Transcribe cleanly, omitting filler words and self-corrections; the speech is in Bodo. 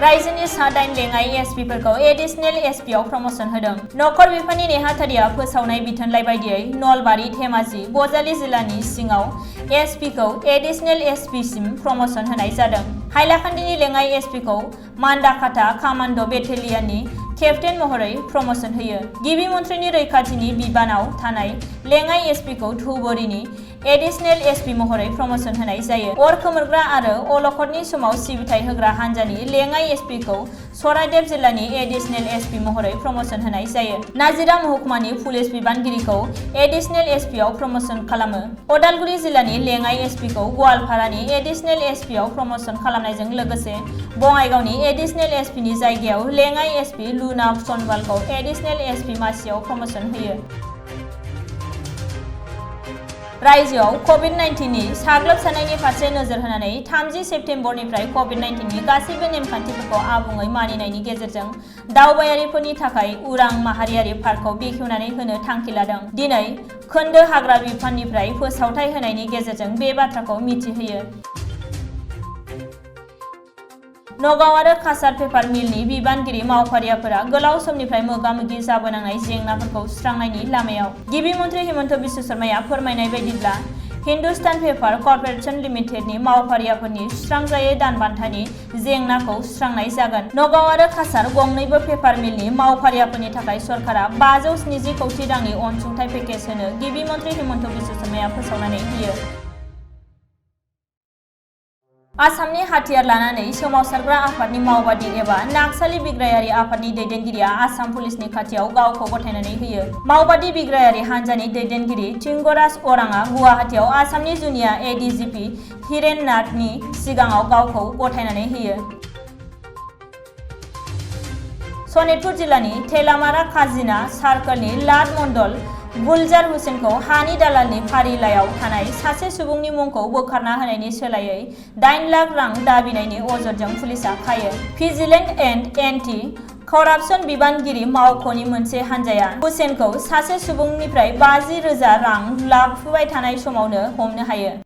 रायजोनि सा 8 लेङाइ एसपिफोरखौ एडिशनेल एसपिआव प्रमोशन होदों। नखर बिफाननि नेहाथारिया फोसावनाय बिथोनलाइ बायदियै नलबारि, धेमाजि, बजालि जिल्लानि सिङाव एसपिखौ एडिशनेल एसपिसिम प्रमोशन होनाय जादों। हाइलाकान्दिनि लेङाइ एसपिखौ मान्दाकाटा कामान्ड' बेटेलियननि केप्टेन महरै प्रमोशन होयो। गिबि मन्थ्रिनि रैखाथिनि बिबानाव थानाय लेङाइ एसपिखौ धुबुरीनि एडिशनेल एसपि महरै प्रमोशन होनाय जायो। अर खोमोरग्रा आरो अलखदनि समाव सिबिथाय होग्रा हान्जानि लेङाइ एसपिखौ सराइदेव जिल्लानि एडिशनेल एसपि महरै प्रमोशन होनाय जायो। नाजिरा महकुमानि पुलिस बिबानगिरिखौ एडिशनेल एसपिआव प्रमोशन खालामो। अदालगुरि जिल्लानि लेङाइ एसपिखौ गवालपारानि एडिशनेल एसपिआव प्रमोशन खालामनायजों लोगोसे बङाइगावनि एडिशनेल एसपिनि जायगायाव लेङाइ एसपि लुना सनवालखौ एडिशनेल एसपि मासियाव प्रमोशन होयो। रायजोआव कभिड-19 नि साग्लोबसारनायनि फारसे नोजोर होनानै 30 सेप्तेम्बरनिफ्राय कभिड-19 नि गासैबो नेमखान्थिफोरखौ आबुङै मानिनायनि गेजेरजों दावबायारिफोरनि थाखाय उरां माहारियारि पार्कखौ बेखेवनानै होनो थांखि लादों। दिनै खोन्दो हाग्रा बिफाननिफ्राय फोसावथाय होनायनि गेजेरजों बे बाथ्राखौ मिथिहोयो। नगाव आरो काछार पेपार मिलनि बिबानगिरि मावफारियाफोरा गोलाव समनिफ्राय मोगा-मोगि जाबोनांनाय जेंनाफोरखौ सुस्रांनायनि लामायाव। गिबि मन्थ्रि हिमन्त बिश्व शर्माया फोरमायनाय बायदिब्ला हिन्दुस्तान पेपार कर्परेसन लिमिटेडनि मावफारियाफोरनि सुस्रांजायै दानबान्थानि जेंनाखौ सुस्रांनाय जागोन। नगाव आरो काछार गंनैबो पेपार मिलनि मावफारियाफोरनि थाखाय सरकारा 570 कौटि रांनि अनसुंथाइ पेकेज होनो गिबि मन्थ्रि हिमन्त बिश्व शर्माया फोसावनानै होयो। आसामनि हाथियार लानानै सोमावसारग्रा आफादनि मावबादि एबा नाक्सालि बिग्रायारि आफादनि दैदेनगिरिया आसाम पुलिसनि खाथियाव गावखौ गथायनानै होयो। मावबादि बिग्रायारि हान्जानि दैदेनगिरि थिंगराज अरांआ गुवाहाटीआव आसामनि जुनिया एडिजिपि हिरेन नाथनि सिगाङाव गावखौ गथायनानै होयो। सनितपुर जिल्लानि थेलामारा खाजिना सार्कलनि लाट मण्डल गुलजार हुसेनखौ हानि दालालनि फारिलाइयाव थानाय सासे सुबुंनि मुंखौ बोखारना होनायनि सोलायै 8 लाख रां दाबिनायनि अजदजों पुलिसआ खायो। भिजिलेन्ट एन्ड एन्टि करापसन बिबानगिरि मावख'नि मोनसे हान्जाया हुसेनखौ सासे सुबुंनिफ्राय 50,000 रां लाबोबाय थानाय समावनो हमनो हायो।